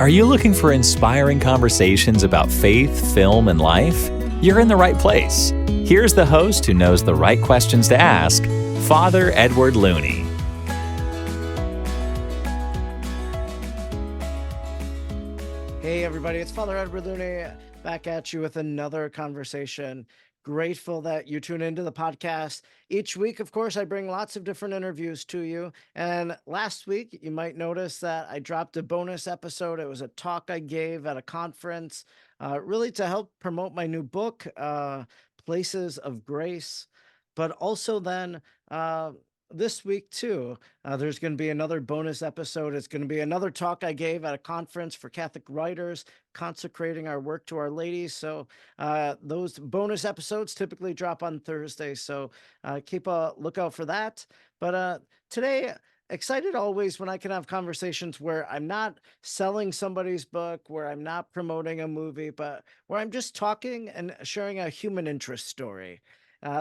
Are you looking for inspiring conversations about faith, film, and life? You're in the right place. Here's the host who knows the right questions to ask, Father Edward Looney. Hey everybody, it's Father Edward Looney back at you with another conversation. Grateful that you tune into the podcast. Each week, of course, I bring lots of different interviews to you. And last week, you might notice that I dropped a bonus episode. It was a talk I gave at a conference, really to help promote my new book, Places of Grace. But also then, this week too, there's going to be another bonus episode. It's going to be another talk I gave at a conference for Catholic writers, consecrating our work to Our Lady. So those bonus episodes typically drop on Thursday. So keep a lookout for that. But today, excited always when I can have conversations where I'm not selling somebody's book, where I'm not promoting a movie, but where I'm just talking and sharing a human interest story.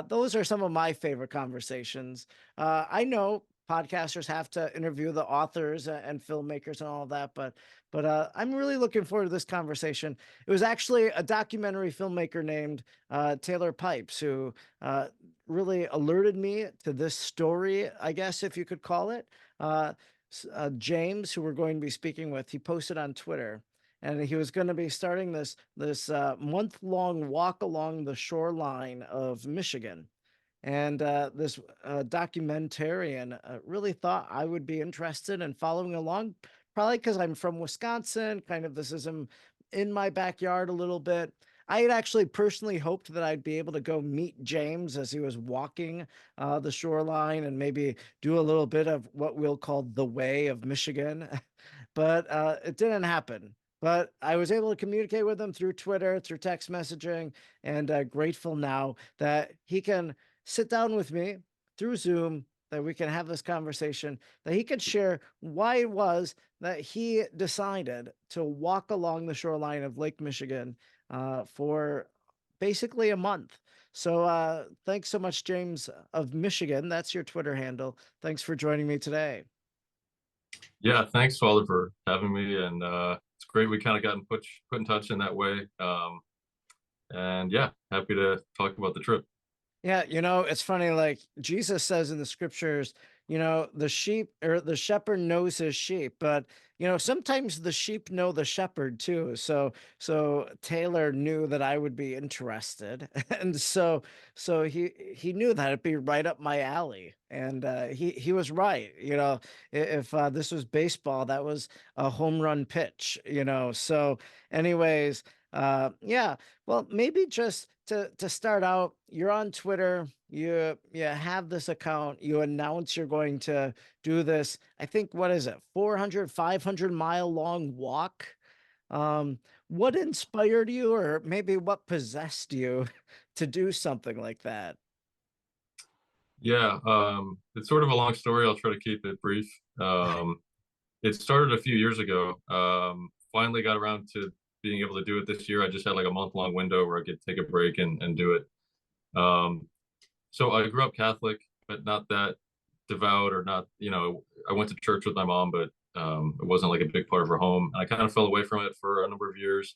Those are some of my favorite conversations. I know podcasters have to interview the authors and filmmakers and all of that, but I'm really looking forward to this conversation. It was actually a documentary filmmaker named Taylor Pipes who really alerted me to this story, I guess, if you could call it. James, who we're going to be speaking with, he posted on Twitter, and he was going to be starting this month-long walk along the shoreline of Michigan. And this documentarian really thought I would be interested in following along, probably because I'm from Wisconsin. Kind of this is in my backyard a little bit. I had actually personally hoped that I'd be able to go meet James as he was walking the shoreline and maybe do a little bit of what we'll call the way of Michigan. But it didn't happen. But I was able to communicate with him through Twitter, through text messaging, and grateful now that he can sit down with me through Zoom, that we can have this conversation, that he could share why it was that he decided to walk along the shoreline of Lake Michigan for basically a month. So thanks so much, James of Michigan. That's your Twitter handle. Thanks for joining me today. Yeah, thanks, Father, for having me. And it's great we kind of gotten put in touch in that way. And yeah, happy to talk about the trip. Yeah, it's funny, like Jesus says in the scriptures, the sheep or the shepherd knows his sheep, but sometimes the sheep know the shepherd too. So Taylor knew that I would be interested. And so he knew that it'd be right up my alley. And he was right. If this was baseball, that was a home run pitch, So anyways, yeah, well, maybe just to start out, you're on Twitter, you have this account, you announce you're going to do this, I think, what is it, 400, 500-mile long walk? What inspired you, or maybe what possessed you to do something like that? Yeah, it's sort of a long story. I'll try to keep it brief. It started a few years ago. Finally got around to being able to do it this year. I just had like a month-long window where I could take a break and do it. So I grew up Catholic, but not that devout, or not, I went to church with my mom, but it wasn't like a big part of her home. And I kind of fell away from it for a number of years.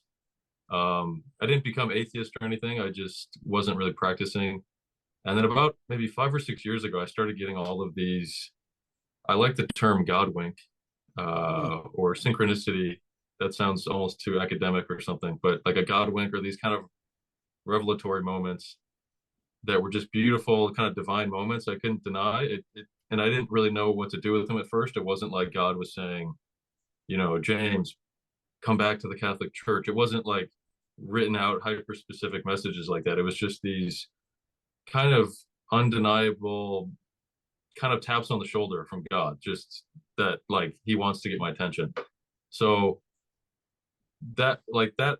I didn't become atheist or anything. I just wasn't really practicing. And then about maybe 5 or 6 years ago, I started getting all of these. I like the term God wink or synchronicity. That sounds almost too academic or something, but like a God wink, or these kind of revelatory moments that were just beautiful, kind of divine moments. I couldn't deny it, and I didn't really know what to do with them at first. It wasn't like God was saying, James, come back to the Catholic Church. It wasn't like written out hyper specific messages like that. It was just these kind of undeniable kind of taps on the shoulder from God, just that like he wants to get my attention. So that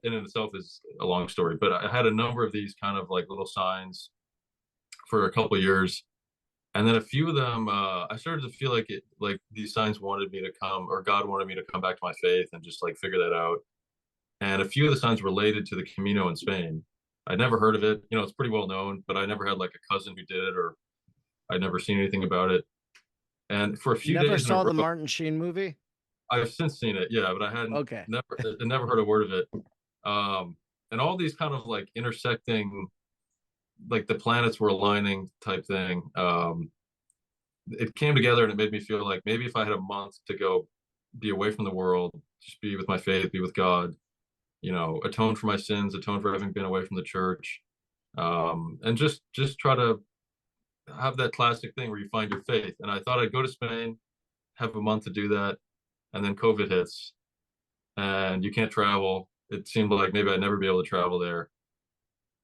in itself is a long story, but I had a number of these kind of like little signs for a couple of years. And then a few of them, I started to feel like these signs wanted me to come, or God wanted me to come back to my faith and just like figure that out. And a few of the signs related to the Camino in Spain. I'd never heard of it. It's pretty well known, but I never had like a cousin who did it, or I'd never seen anything about it. And for a few Never days in a saw the row, Martin Sheen movie? I've since seen it, yeah, but I hadn't Okay. never heard a word of it. And all these kind of like intersecting, like the planets were aligning type thing. It came together and it made me feel like maybe if I had a month to go be away from the world, just be with my faith, be with God, atone for my sins, atone for having been away from the church, and just try to have that classic thing where you find your faith. And I thought I'd go to Spain, have a month to do that, and then COVID hits, and you can't travel. It seemed like maybe I'd never be able to travel there.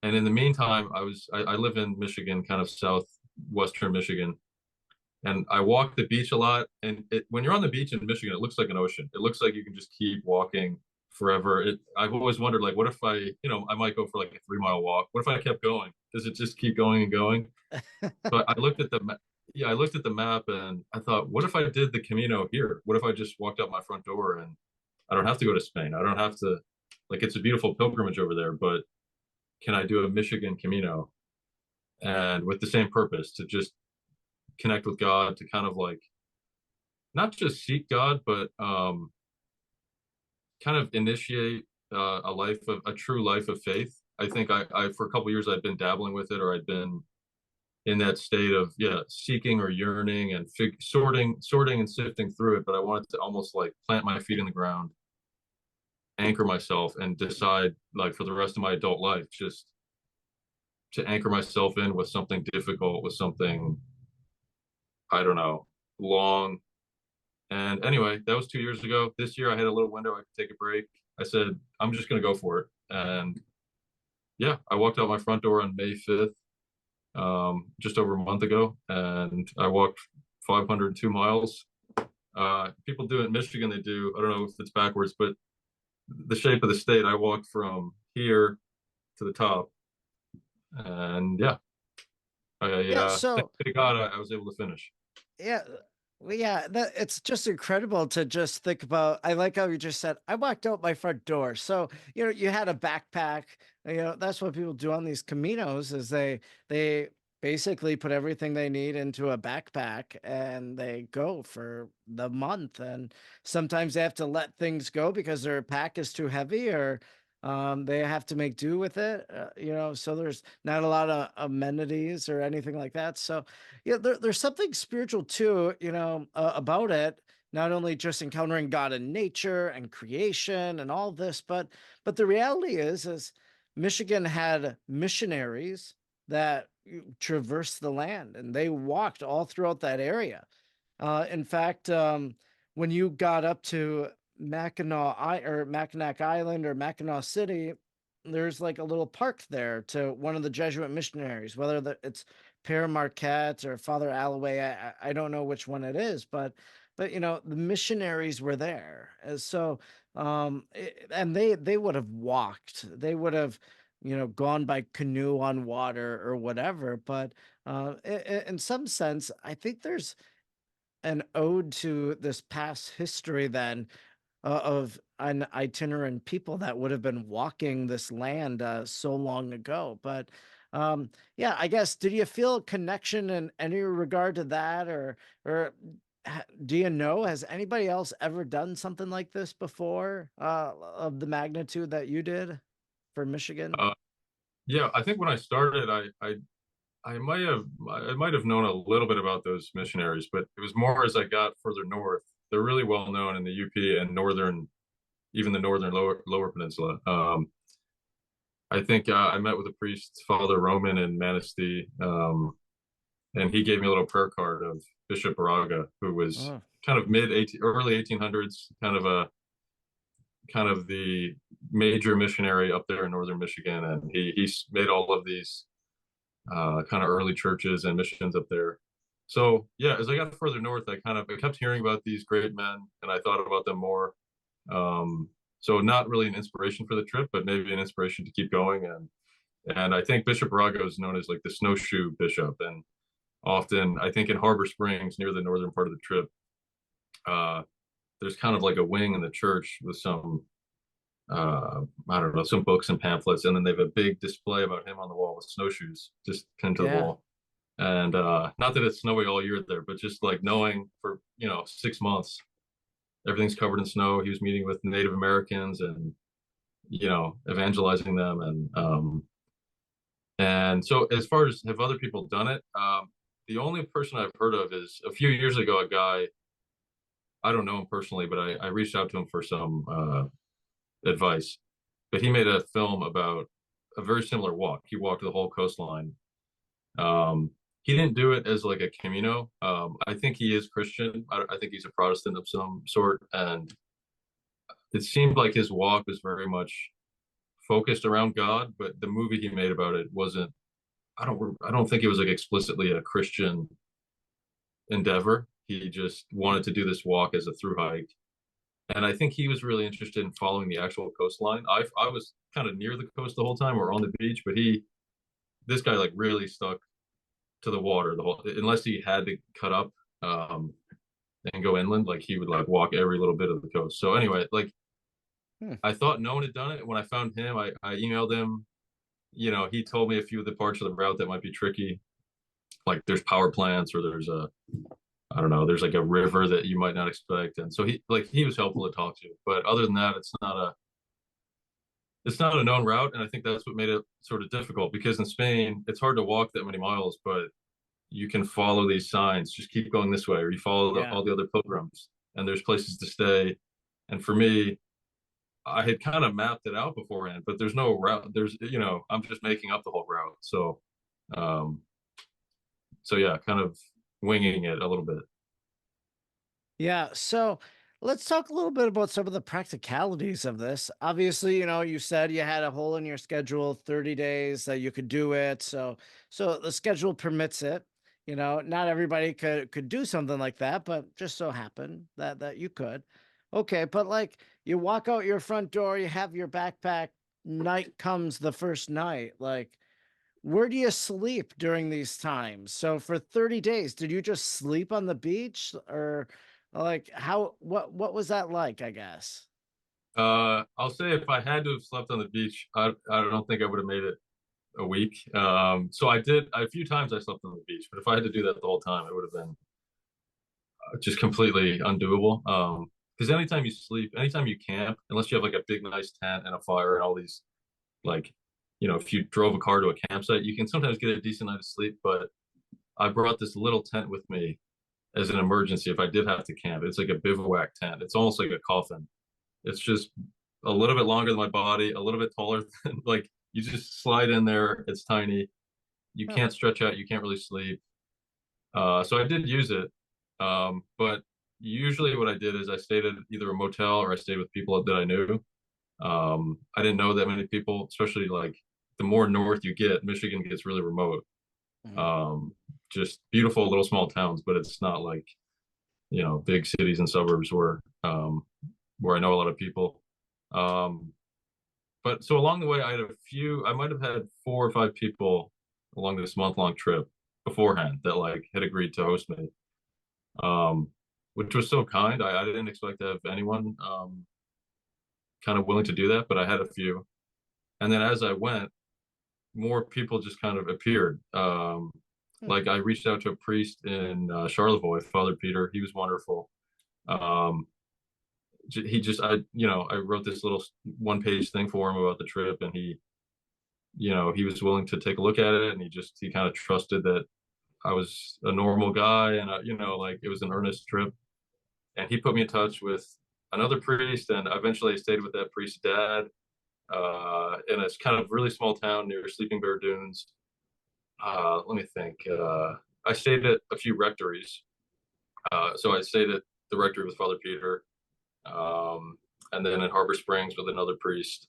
And in the meantime, I live in Michigan, kind of southwestern Michigan, and I walk the beach a lot. And when you're on the beach in Michigan, it looks like an ocean. It looks like you can just keep walking forever. I've always wondered, like, what if I might go for like a 3 mile walk. What if I kept going? Does it just keep going and going? So I looked at yeah, I looked at the map and I thought, what if I did the Camino here? What if I just walked out my front door and I don't have to go to Spain? I don't have to, like, it's a beautiful pilgrimage over there, but can I do a Michigan Camino? And with the same purpose to just connect with God, to kind of like not just seek God, but kind of initiate a true life of faith. I think I for a couple years I'd been dabbling with it, or I'd been in that state of seeking or yearning and sorting and sifting through it. But I wanted to almost like plant my feet in the ground, anchor myself, and decide, like, for the rest of my adult life, just to anchor myself in with something difficult, with something, I don't know, long. And anyway, that was 2 years ago. This year I had a little window I could take a break. I said, I'm just going to go for it. And yeah, I walked out my front door on May 5th, just over a month ago, and I walked 502 miles. People do it in Michigan. They do, I don't know if it's backwards, but the shape of the state, I walked from here to the top. And yeah, Yeah. thank So to God, I was able to finish. yeah, well, yeah, it's just incredible to just think about. I like how you just said, I walked out my front door. So, you had a backpack. That's what people do on these Caminos is they basically put everything they need into a backpack and they go for the month. And sometimes they have to let things go because their pack is too heavy, or they have to make do with it. So there's not a lot of amenities or anything like that. So yeah, there's something spiritual too, about it. Not only just encountering God in nature and creation and all this, but the reality is Michigan had missionaries that traversed the land and they walked all throughout that area. In fact, when you got up to Mackinac Island or Mackinac City, there's like a little park there to one of the Jesuit missionaries, whether it's Pere Marquette or Father Alloway. I don't know which one it is, but the missionaries were there. And so and they would have walked. They would have gone by canoe on water or whatever. But in some sense, I think there's an ode to this past history then, of an itinerant people that would have been walking this land so long ago. But yeah, I guess, did you feel a connection in any regard to that, or do you know, has anybody else ever done something like this before, of the magnitude that you did for Michigan? Uh, yeah, I think when I started, I might have known a little bit about those missionaries, but it was more as I got further north. They're really well known in the UP and even the northern lower peninsula. I think I met with a priest, Father Roman in Manistee, and he gave me a little prayer card of Bishop Baraga, who was Oh, kind of early 1800s, kind of the major missionary up there in northern Michigan, and he made all of these kind of early churches and missions up there. So yeah, as I got further north, I kept hearing about these great men, and I thought about them more. So not really an inspiration for the trip, but maybe an inspiration to keep going. And I think Bishop Barago is known as like the snowshoe bishop, and often I think in Harbor Springs near the northern part of the trip, there's kind of like a wing in the church with some I don't know, some books and pamphlets, and then they have a big display about him on the wall with snowshoes just pinned to the yeah. wall. And not that it's snowing all year there, but just like knowing for 6 months everything's covered in snow. He was meeting with Native Americans and, evangelizing them. And so as far as have other people done it, the only person I've heard of is a few years ago, a guy, I don't know him personally, but I reached out to him for some advice. But he made a film about a very similar walk. He walked the whole coastline. He didn't do it as like a Camino. I think he is Christian. I think he's a Protestant of some sort, and it seemed like his walk was very much focused around God. But the movie he made about it wasn't. I don't think it was like explicitly a Christian endeavor. He just wanted to do this walk as a through hike, and I think he was really interested in following the actual coastline. I was kind of near the coast the whole time, or on the beach, but this guy like really stuck to the water the whole, unless he had to cut up and go inland, like he would like walk every little bit of the coast. So anyway, like I thought no one had done it. When I found him, I emailed him. He told me a few of the parts of the route that might be tricky, like there's power plants, or there's I don't know, there's like a river that you might not expect. And so he was helpful to talk to. But other than that, it's not a known route. And I think that's what made it sort of difficult, because in Spain, it's hard to walk that many miles, but you can follow these signs, just keep going this way, or you follow all the other pilgrims, and there's places to stay. And for me, I had kind of mapped it out beforehand, but there's no route. I'm just making up the whole route. Um, so yeah, kind of winging it a little bit. Yeah. So let's talk a little bit about some of the practicalities of this. Obviously, you said you had a hole in your schedule, 30 days that you could do it. So the schedule permits it. Not everybody could do something like that, but just so happened that you could. Okay, but like you walk out your front door, you have your backpack, night comes the first night. Like, where do you sleep during these times? So for 30 days, did you just sleep on the beach, or like what was that like, I guess? I'll say if I had to have slept on the beach, I don't think I would have made it a week. So I did a few times I slept on the beach, but if I had to do that the whole time, it would have been just completely undoable. Because anytime you sleep, anytime you camp, unless you have like a big nice tent and a fire and all these, like, if you drove a car to a campsite, you can sometimes get a decent night of sleep. But I brought this little tent with me as an emergency if I did have to camp. It's like a bivouac tent. It's almost like a coffin. It's just a little bit longer than my body, a little bit taller than, like, you just slide in there. It's tiny. You Huh. can't stretch out. You can't really sleep. So I did use it. But usually what I did is I stayed at either a motel or I stayed with people that I knew. I didn't know that many people, especially like the more north you get, Michigan gets really remote. Mhm. Um, just beautiful little small towns, but it's not like, big cities and suburbs where I know a lot of people. Um, but so along the way, I might have had 4 or 5 people along this month-long trip beforehand that like had agreed to host me, um, which was so kind. I didn't expect to have anyone kind of willing to do that, but I had a few. And then as I went, more people just kind of appeared. Hmm. Like I reached out to a priest in Charlevoix, Father Peter. He was wonderful. Um, he just, I wrote this little one-page thing for him about the trip, and he was willing to take a look at it, and he kind of trusted that I was a normal guy, and like it was an earnest trip. And he put me in touch with another priest, and eventually I stayed with that priest's dad in a kind of really small town near Sleeping Bear Dunes. Let me think. I stayed at a few rectories. So I stayed at the rectory with Father Peter, um, and then in Harbor Springs with another priest.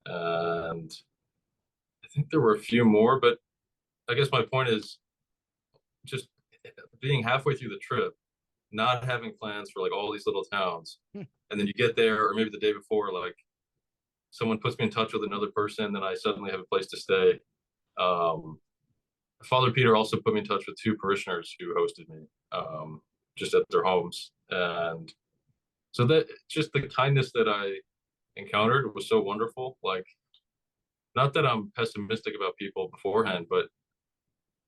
And I think there were a few more, but I guess my point is just being halfway through the trip, not having plans for like all these little towns. Hmm. And then you get there, or maybe the day before, like someone puts me in touch with another person, then I suddenly have a place to stay. Um, Father Peter also put me in touch with 2 parishioners who hosted me, just at their homes. And so that just the kindness that I encountered was so wonderful. Like, not that I'm pessimistic about people beforehand, but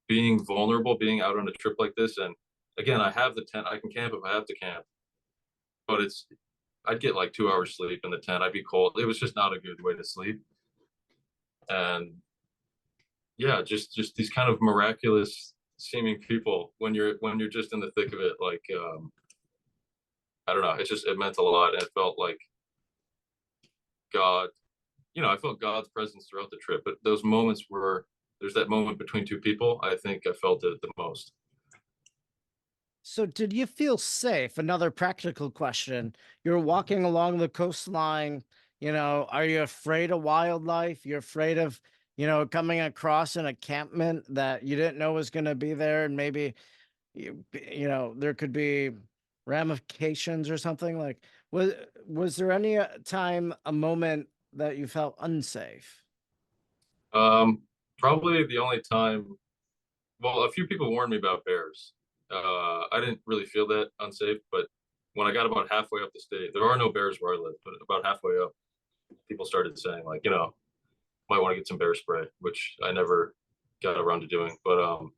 being vulnerable, being out on a trip like this. And again, I have the tent, I can camp if I have to camp. but I'd get like 2 hours sleep in the tent. I'd be cold. It was just not a good way to sleep. And yeah, just these kind of miraculous seeming people when you're just in the thick of it. Like, I don't know. It meant a lot. And it felt like God, I felt God's presence throughout the trip. But those moments where there's that moment between two people, I think I felt it the most. So did you feel safe? Another practical question. You're walking along the coastline, are you afraid of wildlife? You're afraid of, coming across an encampment that you didn't know was going to be there, and maybe there could be ramifications or something. Like, was there any time, a moment that you felt unsafe? Probably the only time. Well, a few people warned me about bears. I didn't really feel that unsafe, but when I got about halfway up the state, there are no bears where I live, but about halfway up, people started saying like, might want to get some bear spray, which I never got around to doing. But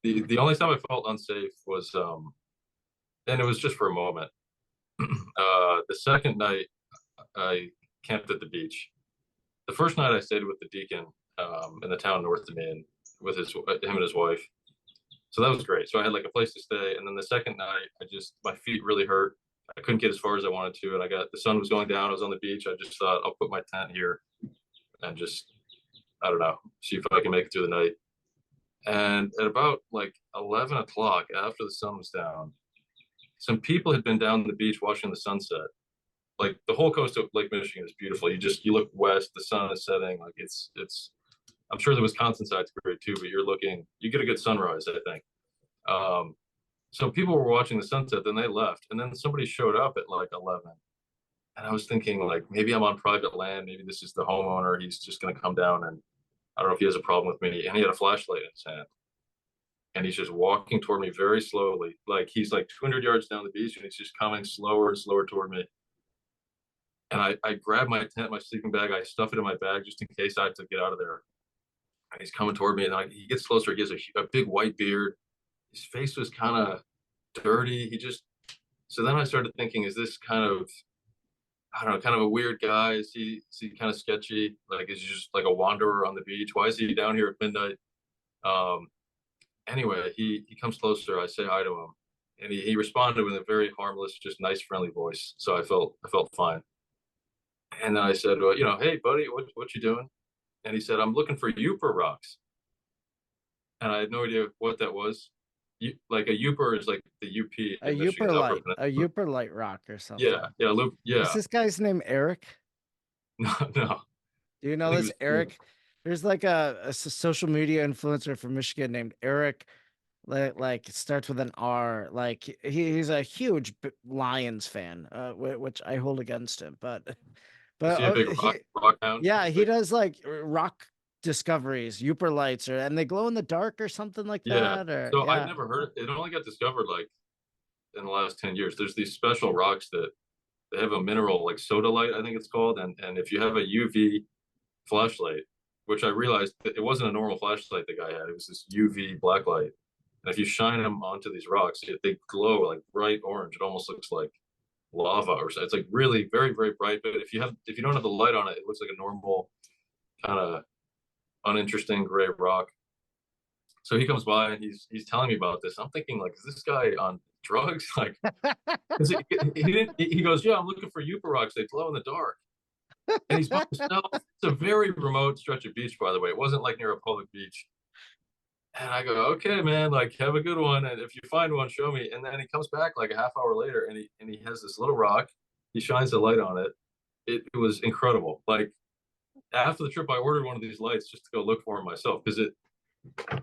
the only time I felt unsafe was, and it was just for a moment. The second night I camped at the beach. The first night I stayed with the deacon in the town north of me, and with him and his wife. So that was great. So I had like a place to stay. And then the second night, my feet really hurt. I couldn't get as far as I wanted to. And the sun was going down. I was on the beach. I just thought I'll put my tent here and just, I don't know, see if I can make it through the night. And at about like 11 o'clock after the sun was down, some people had been down the beach watching the sunset. Like the whole coast of Lake Michigan is beautiful. You look west, the sun is setting. Like it's I'm sure the Wisconsin side's great too, but you get a good sunrise, I think. So people were watching the sunset, then they left, and then somebody showed up at like 11. And I was thinking like, maybe I'm on private land. Maybe this is the homeowner. He's just going to come down, and I don't know if he has a problem with me. And he had a flashlight in his hand, and he's just walking toward me very slowly. Like he's like 200 yards down the beach, and he's just coming slower and slower toward me. And I grab my tent, my sleeping bag, I stuff it in my bag just in case I have to get out of there. And he's coming toward me, and he gets closer. He has a big white beard. His face was kind of dirty. So then I started thinking, is this kind of, I don't know, kind of a weird guy? Is he kind of sketchy? Like, is he just like a wanderer on the beach? Why is he down here at midnight? Anyway, he comes closer. I say hi to him, and he responded with a very harmless, just nice, friendly voice. So I felt fine. And then I said, well, hey, buddy, what you doing? And he said, I'm looking for Yooper rocks. And I had no idea what that was. Like a Yooper is like the UP. A Yooper light rock or something. Yeah. Is this guy's name Eric? No. Do you know this Eric? There's like a social media influencer from Michigan named Eric. Like it starts with an R. Like he's a huge Lions fan, which I hold against him. But is he a big rock hound? Yeah, he does like rock discoveries, Yooper lights, and they glow in the dark or something like that. I'd never heard it. It only got discovered like in the last 10 years. There's these special rocks that they have a mineral like sodalite, I think it's called, and if you have a UV flashlight, which I realized that it wasn't a normal flashlight the guy had, it was this UV black light. And if you shine them onto these rocks, they glow like bright orange. It almost looks like lava or something. It's like really very, very bright. But if you don't have the light on it, it looks like a normal kind of uninteresting gray rock. So he comes by and he's telling me about this. I'm thinking like, is this guy on drugs? Like, he goes, yeah, I'm looking for Yooper rocks. They glow in the dark. And he's by himself. It's a very remote stretch of beach, by the way. It wasn't like near a public beach. And I go, okay, man, like have a good one. And if you find one, show me. And then he comes back like a half hour later, and he has this little rock. He shines the light on it. It was incredible. Like after the trip, I ordered one of these lights just to go look for him myself because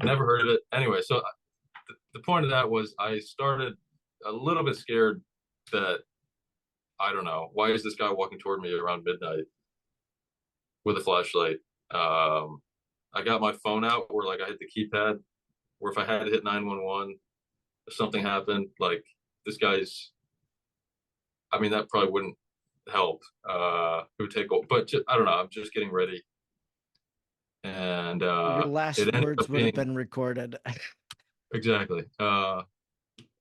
never heard of it. Anyway, so the point of that was I started a little bit scared that, I don't know, why is this guy walking toward me around midnight with a flashlight? I got my phone out where like I hit the keypad, where if I had to hit 911, if something happened, like this guy's, I mean, that probably wouldn't help. It would take, but I don't know. I'm just getting ready. And your last words would have been recorded. Exactly. But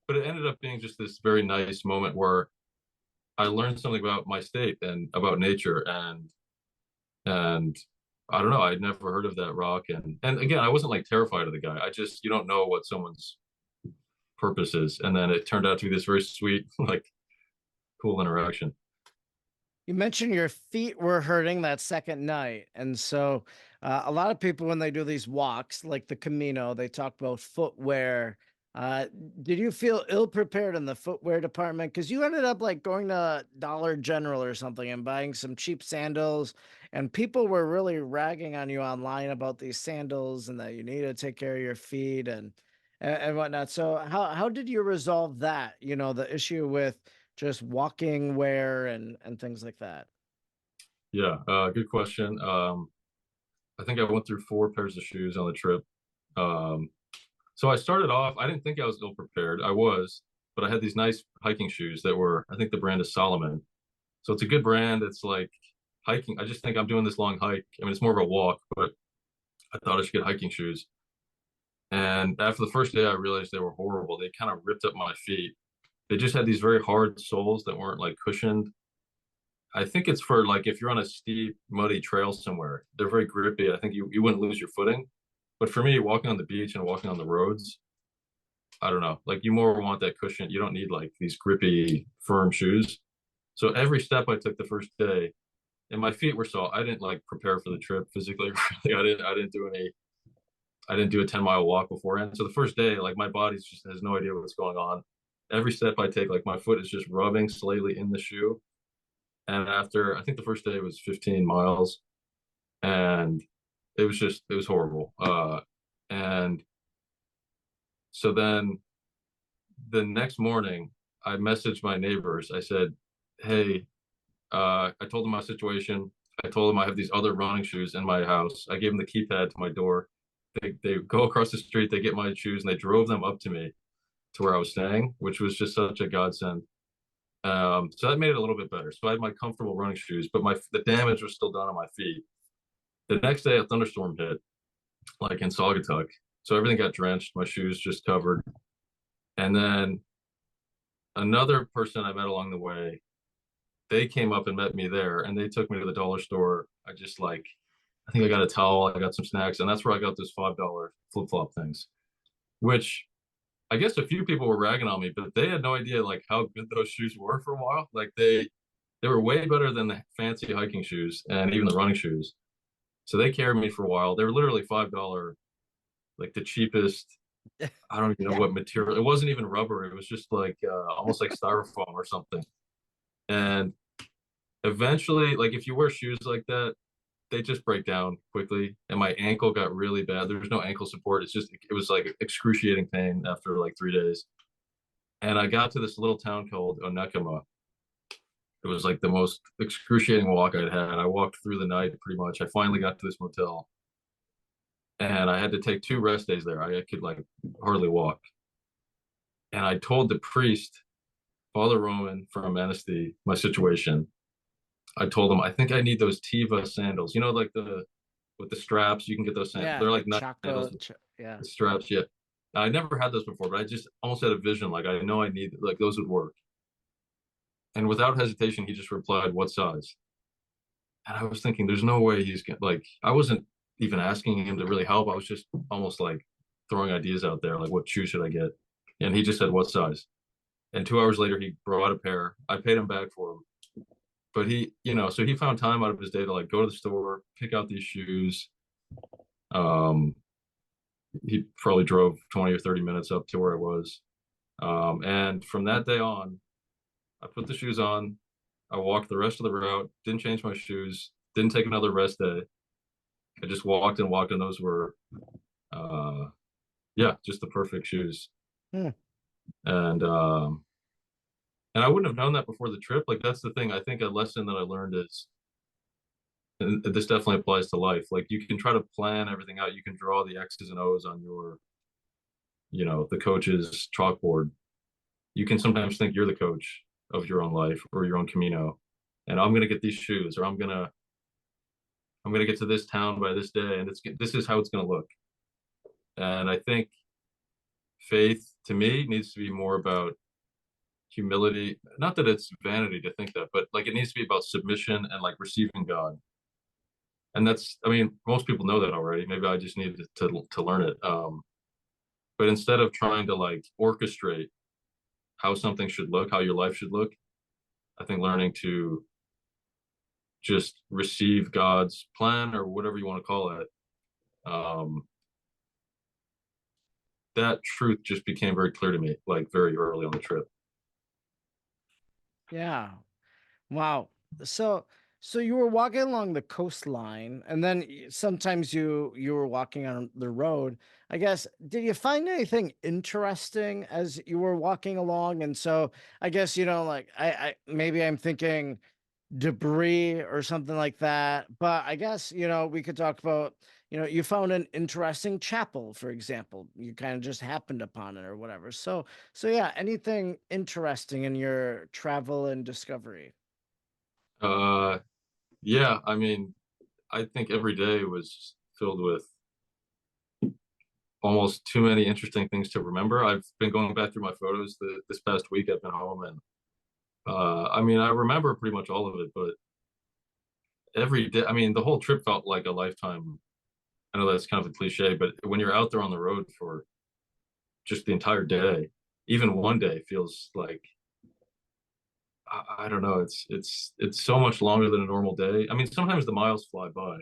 it ended up being just this very nice moment where I learned something about my state and about nature, and I don't know, I'd never heard of that rock, and again, I wasn't like terrified of the guy. I just, you don't know what someone's purpose is, and then it turned out to be this very sweet, like, cool interaction. You mentioned your feet were hurting that second night. And so a lot of people, when they do these walks, like the Camino, they talk about footwear. Uh, did you feel ill prepared in the footwear department? Because you ended up like going to Dollar General or something and buying some cheap sandals. And people were really ragging on you online about these sandals and that you need to take care of your feet and whatnot. So how did you resolve that? You know, the issue with just walking wear and things like that. Yeah, good question. I think I went through 4 pairs of shoes on the trip. Um, so I started off, I didn't think I was ill prepared. I was, but I had these nice hiking shoes that were, I think the brand is Solomon. So it's a good brand. It's like hiking. I just think I'm doing this long hike. I mean, it's more of a walk, but I thought I should get hiking shoes. And after the first day, I realized they were horrible. They kind of ripped up my feet. They just had these very hard soles that weren't like cushioned. I think it's for like if you're on a steep, muddy trail somewhere, they're very grippy. I think you wouldn't lose your footing. But for me, walking on the beach and walking on the roads, I don't know. Like you more want that cushion. You don't need like these grippy, firm shoes. So every step I took the first day, and my feet were sore. I didn't like prepare for the trip physically. Really, I didn't do a 10-mile walk beforehand. So the first day, like my body just has no idea what's going on. Every step I take, like my foot is just rubbing slightly in the shoe. And after, I think the first day was 15 miles, and it was horrible. And so then the next morning, I messaged my neighbors. I said, "Hey," I told them my situation. I told them I have these other running shoes in my house. I gave them the keypad to my door. They go across the street, they get my shoes, and they drove them up to me to where I was staying, which was just such a godsend. So that made it a little bit better. So I had my comfortable running shoes, but the damage was still done on my feet. The next day, a thunderstorm hit, like in Saugatuck. So everything got drenched, my shoes just covered. And then another person I met along the way, they came up and met me there, and they took me to the dollar store. I think I got a towel, I got some snacks, and that's where I got those $5 flip flop things, which I guess a few people were ragging on me, but they had no idea like how good those shoes were for a while. Like they were way better than the fancy hiking shoes and even the running shoes. So they carried me for a while. They were literally $5, like the cheapest. I don't even know Yeah. what material. It wasn't even rubber. It was just like almost like styrofoam or something. And eventually, like if you wear shoes like that, they just break down quickly. And my ankle got really bad. There's no ankle support. It was like excruciating pain after like 3 days. And I got to this little town called Onekama. It was like the most excruciating walk I'd had. I walked through the night pretty much. I finally got to this motel, and I had to take 2 rest days there. I could like hardly walk. And I told the priest, Father Roman from Annecy, my situation. I told him I think I need those Tiva sandals. You know, like the with the straps. You can get those sandals. Yeah, They're like like nice sandals yeah. with straps. Yeah, I never had those before, but I just almost had a vision. Like I know I need like those would work. And without hesitation, he just replied, "What size?" And I was thinking, there's no way he's gonna like. I wasn't even asking him to really help. I was just almost like throwing ideas out there, like what shoe should I get? And he just said, "What size?" And 2 hours later, he brought a pair. I paid him back for them, but so he found time out of his day to like go to the store, pick out these shoes. Um, he probably drove 20 or 30 minutes up to where I was. And from that day on, I put the shoes on. I walked the rest of the route, didn't change my shoes, didn't take another rest day. I just walked and walked, and those were, uh, yeah, just the perfect shoes. Hmm. And I wouldn't have known that before the trip. Like that's the thing. I think a lesson that I learned is, and this definitely applies to life. Like you can try to plan everything out. You can draw the X's and O's on the coach's chalkboard. You can sometimes think you're the coach of your own life or your own Camino, and I'm gonna get these shoes, or I'm gonna get to this town by this day, and this is how it's gonna look. And I think faith to me needs to be more about humility. Not that it's vanity to think that, but like it needs to be about submission and like receiving God. And that's, I mean, most people know that already. Maybe I just needed to learn it. But instead of trying to like orchestrate how something should look, how your life should look, I think learning to just receive God's plan or whatever you want to call it, um, that truth just became very clear to me, like very early on the trip. Yeah. Wow. So so you were walking along the coastline, and then sometimes you were walking on the road. I guess, did you find anything interesting as you were walking along? And so I guess, like I maybe I'm thinking debris or something like that. But I guess, we could talk about, you found an interesting chapel, for example. You kind of just happened upon it or whatever. So yeah, anything interesting in your travel and discovery? Uh, yeah, I mean, I think every day was filled with almost too many interesting things to remember. I've been going back through my photos this past week. I've been home, and I mean, I remember pretty much all of it, but every day, I mean, the whole trip felt like a lifetime. I know that's kind of a cliche, but when you're out there on the road for just the entire day, even one day feels like I don't know. It's so much longer than a normal day. I mean, sometimes the miles fly by.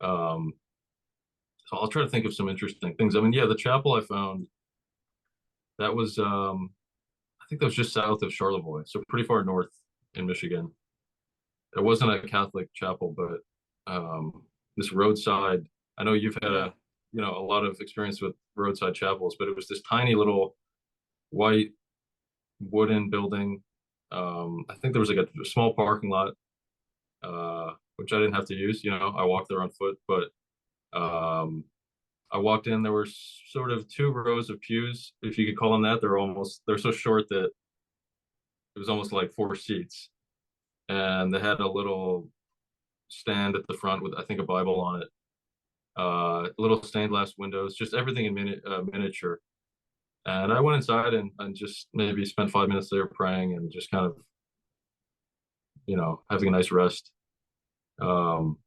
Um, so I'll try to think of some interesting things. I mean, yeah, the chapel I found that was I think that was just south of Charlevoix, so pretty far north in Michigan. It wasn't a Catholic chapel, but this roadside. I know you've had Yeah. a lot of experience with roadside chapels, but it was this tiny little white wooden building. I think there was like a small parking lot, which I didn't have to use. I walked there on foot, but um, I walked in. There were sort of two rows of pews, if you could call them that. They're so short that it was almost like four seats, and they had a little stand at the front with I think a Bible on it. Little stained glass windows, just everything in miniature. And I went inside and just maybe spent 5 minutes there praying and just kind of, having a nice rest. Um,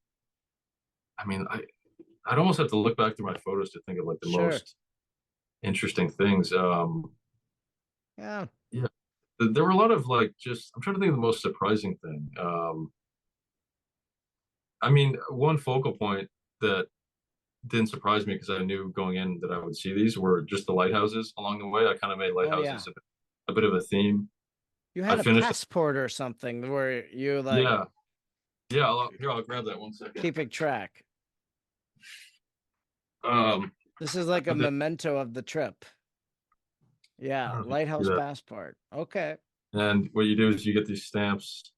I mean, I'd almost have to look back through my photos to think of like the Sure. most interesting things. Yeah. Yeah, there were a lot of like just I'm trying to think of the most surprising thing. I mean, one focal point that didn't surprise me because I knew going in that I would see these were just the lighthouses along the way. I kind of made Oh yeah. lighthouses a bit of a theme. You I had a finished. passport or something where you like Yeah, yeah. I'll grab that 1 second. keeping track. Um, This is like a the, memento of the trip. I Yeah, don't know if you can lighthouse see that. passport. Okay. And what you do is you get these stamps.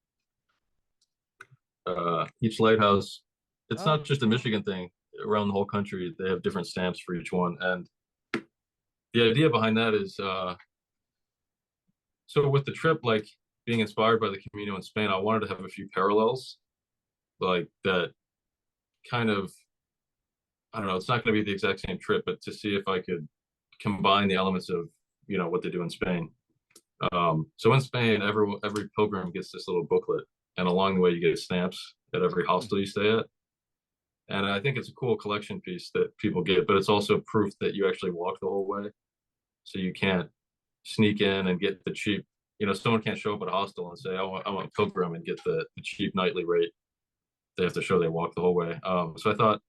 Each lighthouse, it's Oh, not just a Michigan thing. Around the whole country, they have different stamps for each one. And the idea behind that is, so with the trip, like being inspired by the Camino in Spain, I wanted to have a few parallels, like that kind of, I don't know, it's not going to be the exact same trip, but to see if I could combine the elements of, what they do in Spain. So in Spain, every pilgrim gets this little booklet, and along the way, you get stamps at every hostel you stay at. And I think it's a cool collection piece that people get, but it's also proof that you actually walk the whole way. So you can't sneak in and get the cheap, someone can't show up at a hostel and say, I'm a pilgrim and get the cheap nightly rate. They have to show they walk the whole way. So I thought,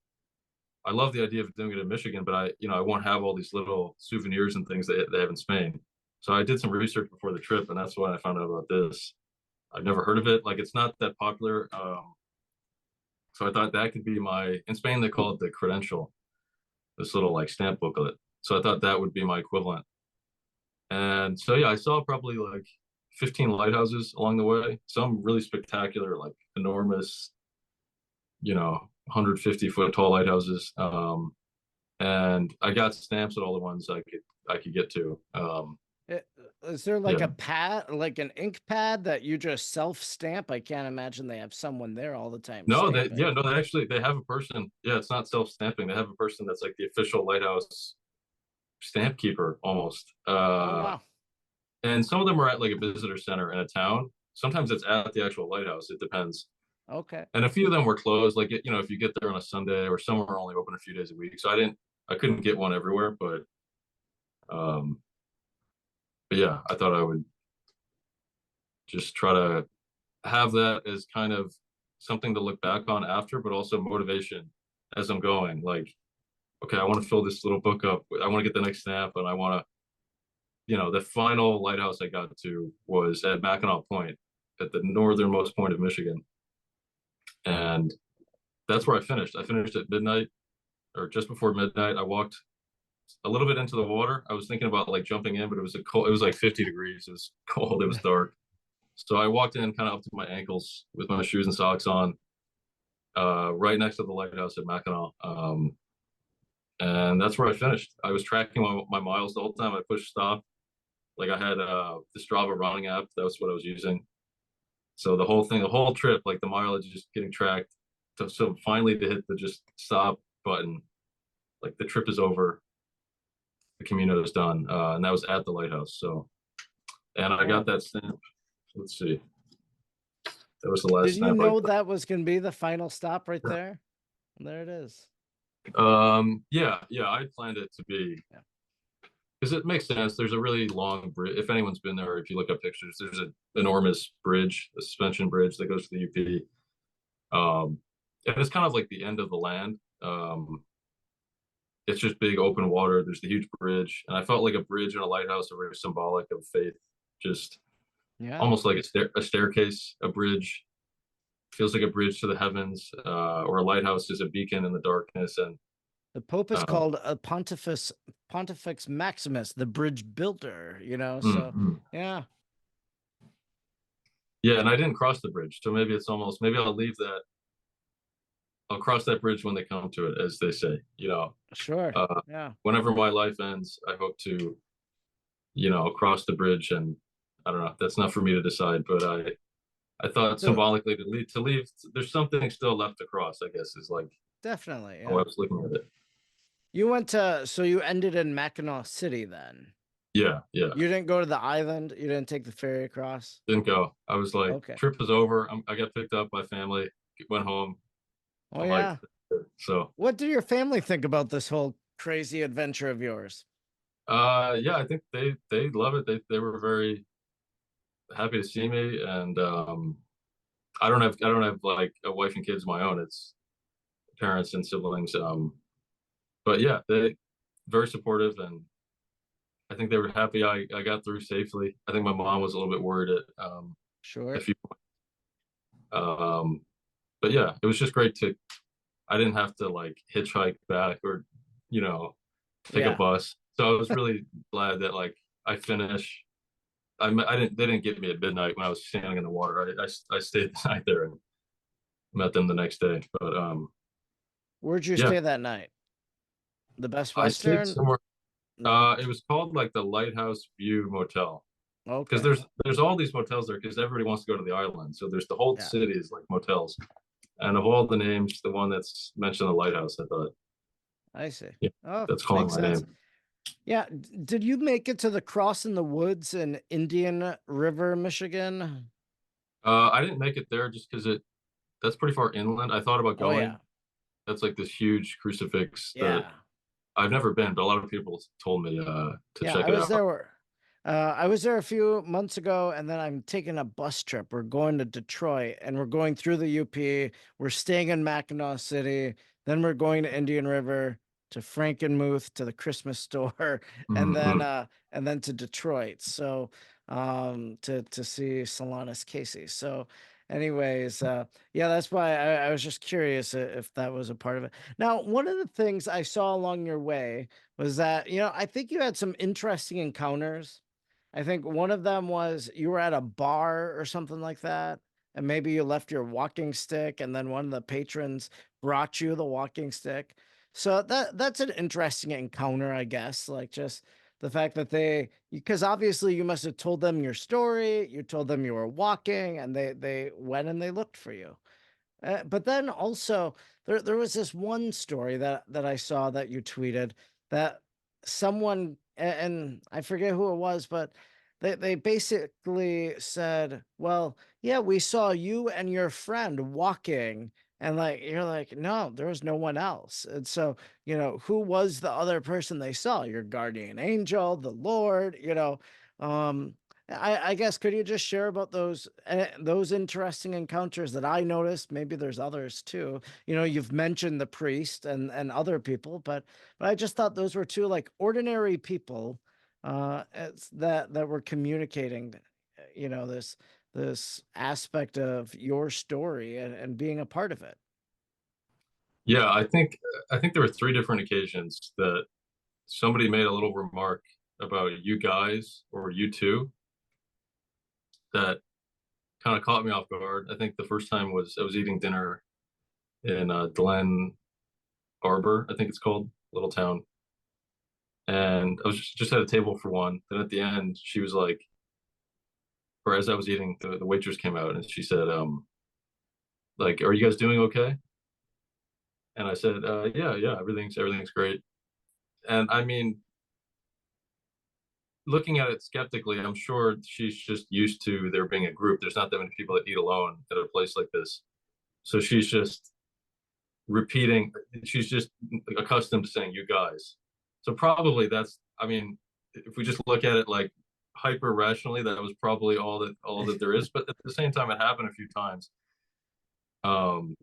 I love the idea of doing it in Michigan, but I won't have all these little souvenirs and things that they have in Spain. So I did some research before the trip, and that's why I found out about this. I've never heard of it. Like it's not that popular. So I thought that could be in Spain, they call it the credential, this little like stamp booklet. So I thought that would be my equivalent. And so, yeah, I saw probably like 15 lighthouses along the way, some really spectacular, like enormous, 150-foot tall lighthouses. And I got stamps at all the ones I could get to. I- is there like a Yeah. pad, like an ink pad that you just self stamp? I can't imagine they have someone there all the time No, stamping. they have a person. Yeah, it's not self-stamping. They have a person that's like the official lighthouse stamp keeper almost. Oh wow. and some of them are at like a visitor center in a town. Sometimes it's at the actual lighthouse. It depends. Okay. And a few of them were closed. Like, if you get there on a Sunday, or some are only open a few days a week. So I couldn't get one everywhere, um, but yeah, I thought I would just try to have that as kind of something to look back on after, but also motivation as I'm going. Like, okay, I want to fill this little book up. I want to get the next snap, and I want to, the final lighthouse I got to was at Mackinac Point, at the northernmost point of Michigan. And that's where I finished. I finished at midnight, or just before midnight. I walked a little bit into the water. I was thinking about like jumping in, but it was like 50 degrees. It was cold. It was dark. So I walked in kind of up to my ankles with my shoes and socks on, right next to the lighthouse at Mackinac. And that's where I finished. I was tracking my miles the whole time. I pushed stop. Like, I had the Strava running app. That was what I was using. So the whole thing, the whole trip, like the mileage just getting tracked. So finally to hit the just stop button, like the trip is over, the Camino is done, and that was at the lighthouse. So, and I got that stamp. Let's see, that was the last Did you stamp. know that was going to be the final stop right there? There it is. Yeah, I planned it to be, because it makes sense. There's a really long bridge. If anyone's been there, or if you look up pictures, there's an enormous bridge, a suspension bridge that goes to the UP. And it's kind of like the end of the land. It's just big open water. There's the huge bridge, and I felt like a bridge and a lighthouse are very symbolic of faith. Just almost like a staircase, a bridge feels like a bridge to the heavens, or a lighthouse is a beacon in the darkness. And the Pope is called a Pontifex Maximus, the bridge builder. So yeah. Yeah, and I didn't cross the bridge, so maybe I'll leave that. I'll cross that bridge when they come to it, as they say. Sure. Yeah. Whenever my life ends, I hope to, cross the bridge. And I don't know. That's not for me to decide, but I thought symbolically to leave. There's something still left to cross, I guess, is like definitely. how I was looking at it. So you ended in Mackinac City then? Yeah. You didn't go to the island? You didn't take the ferry across? Didn't go. I was like, okay. Trip is over. I got picked up by family, went home. Oh, yeah. So what do your family think about this whole crazy adventure of yours? Yeah, I think they love it. They were very happy to see me. And I don't have like a wife and kids of my own. It's parents and siblings. But yeah, they very supportive, and I think they were happy I got through safely. I think my mom was a little bit worried at sure. a few points. But yeah, it was just great I didn't have to like hitchhike back, or take a bus. So I was really glad that like I finished. They didn't get me at midnight when I was standing in the water. I stayed the night there and met them the next day. But where'd you stay that night? The Best Western? I stayed somewhere. It was called like the Lighthouse View Motel. Okay. Because there's all these motels there, because everybody wants to go to the island. So there's the whole city is like motels. And of all the names, the one that's mentioned, the lighthouse, I thought. I see. Yeah, that's calling my name. Yeah. Did you make it to the Cross in the Woods in Indian River, Michigan? I didn't make it there just because that's pretty far inland. I thought about going. Yeah. That's like this huge crucifix that I've never been, but a lot of people told me to check it out. I was there a few months ago, and then I'm taking a bus trip. We're going to Detroit, and we're going through the UP. We're staying in Mackinac City. Then we're going to Indian River, to Frankenmuth, to the Christmas store, and then to Detroit. So to see Solanus Casey. So anyways, yeah, that's why I was just curious if that was a part of it. Now, one of the things I saw along your way was that, I think you had some interesting encounters. I think one of them was you were at a bar or something like that, and maybe you left your walking stick, and then one of the patrons brought you the walking stick. So that's an interesting encounter, I guess. Like, just the fact that because obviously you must have told them your story, you told them you were walking, and they went and they looked for you. But then also there was this one story that I saw that you tweeted, that someone, and I forget who it was, but they basically said, well, yeah, we saw you and your friend walking. And like, you're like, no, there was no one else. And so, who was the other person they saw? Your guardian angel, the Lord, um, I guess, could you just share about those interesting encounters that I noticed? Maybe there's others too. You've mentioned the priest and other people, but I just thought those were two like ordinary people that were communicating, this aspect of your story and being a part of it. Yeah, I think there were three different occasions that somebody made a little remark about you guys or you two that kind of caught me off guard. I think the first time was I was eating dinner in Glen Arbor, I think it's called, little town, and I was just at a table for one. Then at the end, she was like, or as I was eating, the waitress came out and she said, like, "Are you guys doing okay?" And I said, "Yeah, yeah, everything's great." And I mean, looking at it skeptically, I'm sure she's just used to there being a group. There's not that many people that eat alone at a place like this. So she's just repeating, she's just accustomed to saying you guys. So probably that's, I mean, if we just look at it like hyper rationally, that was probably all that there is. But at the same time, it happened a few times. Um,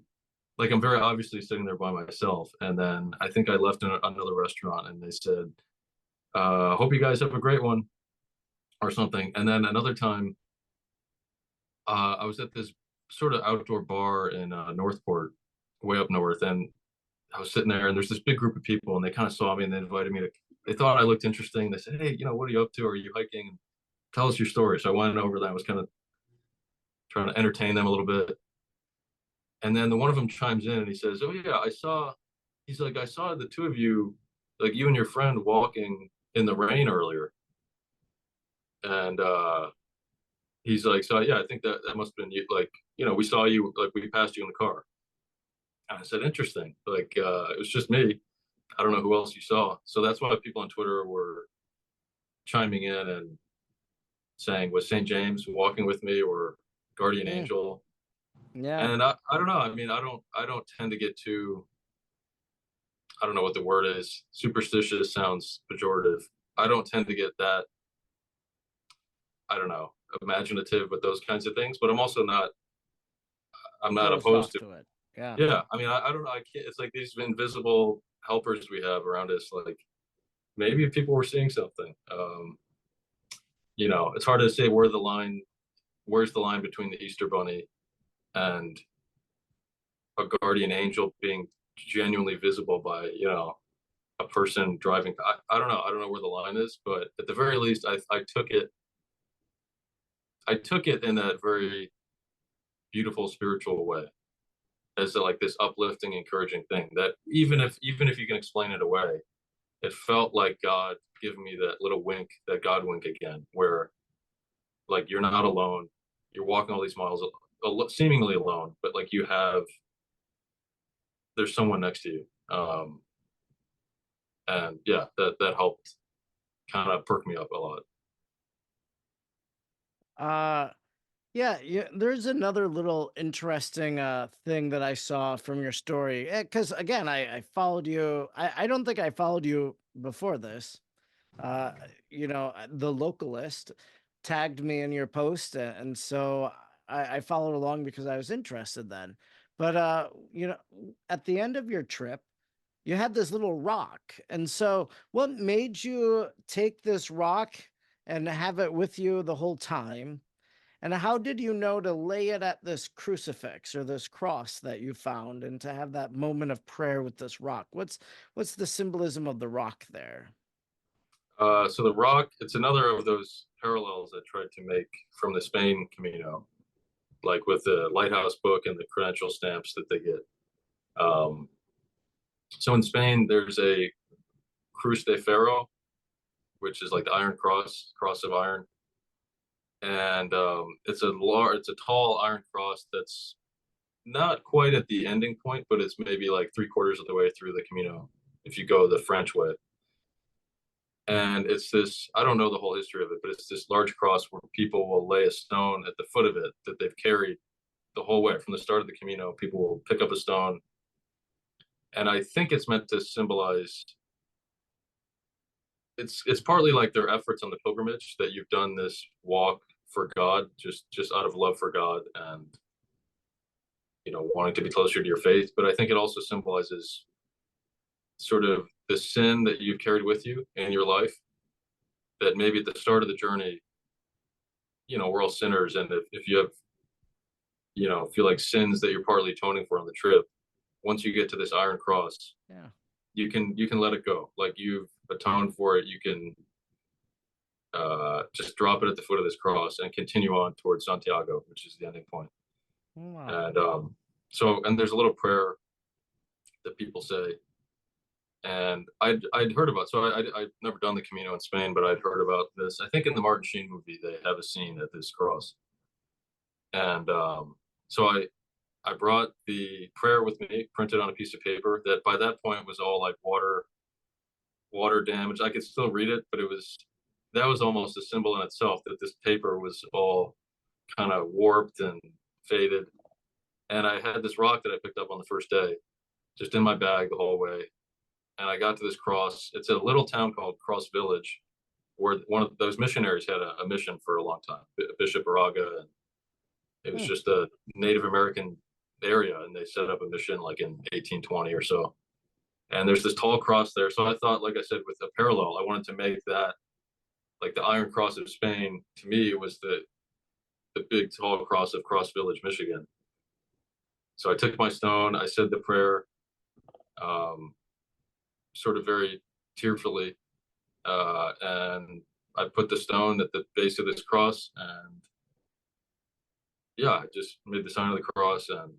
like I'm very obviously sitting there by myself. And then I think I left in another restaurant and they said, hope you guys have a great one or something. And then another time, I was at this sort of outdoor bar in Northport, way up north, and I was sitting there, and there's this big group of people, and they kind of saw me, and they invited me to. They thought I looked interesting. They said, "Hey, what are you up to? Are you hiking? And tell us your story." So I went over that. I was kind of trying to entertain them a little bit, and then one of them chimes in, and he says, "Oh yeah, I saw." He's like, "I saw the two of you, like you and your friend, walking in the rain earlier," and he's like, "So yeah, I think that must have been you. Like, we saw you, like we passed you in the car." And I said, "Interesting. Like, it was just me. I don't know who else you saw." So that's why people on Twitter were chiming in and saying, "Was St. James walking with me or guardian Mm, angel?" yeah. And I don't know. I mean, I don't tend to get too, I don't know what the word is. Superstitious sounds pejorative. I don't tend to get that, I don't know, imaginative with those kinds of things, but I'm not Closed opposed off to. to it. Yeah. Yeah, I mean, I don't know. I can't. It's like these invisible helpers we have around us. Like maybe people were seeing something. It's hard to say where's the line between the Easter Bunny and a guardian angel being genuinely visible by, a person driving. I don't know. I don't know where the line is, but at the very least, I took it. I took it in that very beautiful spiritual way as like this uplifting, encouraging thing. That even if you can explain it away, it felt like God giving me that little wink, that God wink again, where like you're not alone. You're walking all these miles, seemingly alone, but like there's someone next to you. And yeah, that helped kind of perk me up a lot. Uh, yeah, yeah. There's another little interesting thing that I saw from your story. Because again, I followed you. I don't think I followed you before this. Uh, the localist tagged me in your post, and so I followed along because I was interested then. But at the end of your trip, you had this little rock. And so, what made you take this rock and have it with you the whole time? And how did you know to lay it at this crucifix or this cross that you found and to have that moment of prayer with this rock? What's the symbolism of the rock there? So the rock, it's another of those parallels I tried to make from the Spain Camino, like with the lighthouse book and the credential stamps that they get. Um, so in Spain, there's a Cruz de Ferro, which is like the Iron Cross, cross of iron, and it's a tall iron cross that's not quite at the ending point, but it's maybe like three quarters of the way through the Camino if you go the French way. And it's this, I don't know the whole history of it, but it's this large cross where people will lay a stone at the foot of it that they've carried the whole way from the start of the Camino. People will pick up a stone, and I think it's meant to symbolize, it's partly like their efforts on the pilgrimage, that you've done this walk for God, just out of love for God, and wanting to be closer to your faith. But I think it also symbolizes sort of the sin that you've carried with you in your life, that maybe at the start of the journey, we're all sinners, and if you have, feel like sins that you're partly atoning for on the trip, once you get to this iron cross, Yeah. you can let it go. Like, you've atoned for it. You can just drop it at the foot of this cross and continue on towards Santiago, which is the ending point. Wow. And there's a little prayer that people say, and I'd heard about. So I'd never done the Camino in Spain, but I'd heard about this. I think in the Martin Sheen movie they have a scene at this cross, and so I brought the prayer with me, printed on a piece of paper that by that point was all like water damage. I could still read it, but that was almost a symbol in itself, that this paper was all kind of warped and faded. And I had this rock that I picked up on the first day, just in my bag the whole way. And I got to this cross. It's a little town called Cross Village, where one of those missionaries had a mission for a long time, Bishop Araga, and it was just a Native American area, and they set up a mission like in 1820 or so. And there's this tall cross there. So I thought, like I said, with a parallel, I wanted to make that like the Iron Cross of Spain. To me, it was the big tall cross of Cross Village, Michigan. So I took my stone, I said the prayer, sort of very tearfully, and I put the stone at the base of this cross, and I just made the sign of the cross, and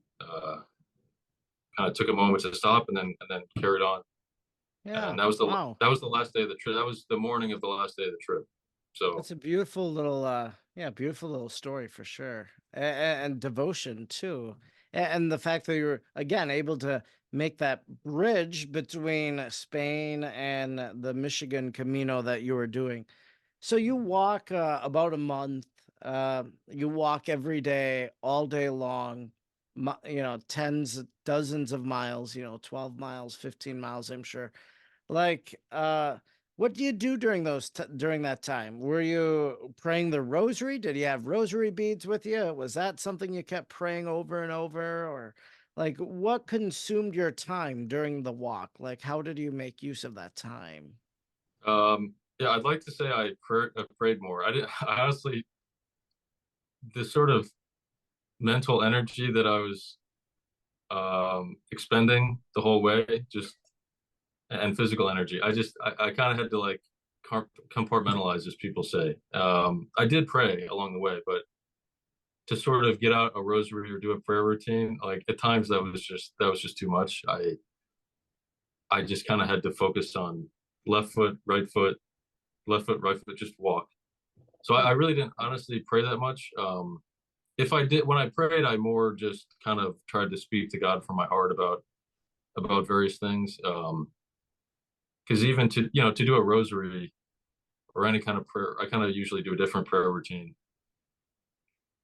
kind of took a moment to stop, and then carried on. Yeah. And that was the Wow. last day of the trip. That was the morning of the last day of the trip. So It's a beautiful little, beautiful little story for sure, and devotion too, and the fact that you're again able to make that bridge between Spain and the Michigan Camino that you were doing. So you walk about a month. You walk every day, all day long. Tens, dozens of miles. 12 miles, 15 miles. I'm sure. Like, what do you do during during that time? Were you praying the rosary? Did you have rosary beads with you? Was that something you kept praying over and over? Or like, what consumed your time during the walk? Like, how did you make use of that time? yeah, I'd like to say I prayed more. I did. I honestly, the sort of mental energy that I was expending the whole way, just, and physical energy, I kind of had to like compartmentalize, as people say. I did pray along the way, but to sort of get out a rosary or do a prayer routine, like at times that was just too much. I just kind of had to focus on left foot, right foot, left foot, right foot, just walk. So I really didn't honestly pray that much. If I did, when I prayed, I more just kind of tried to speak to God from my heart about various things. Because even to do a rosary or any kind of prayer, I kind of usually do a different prayer routine.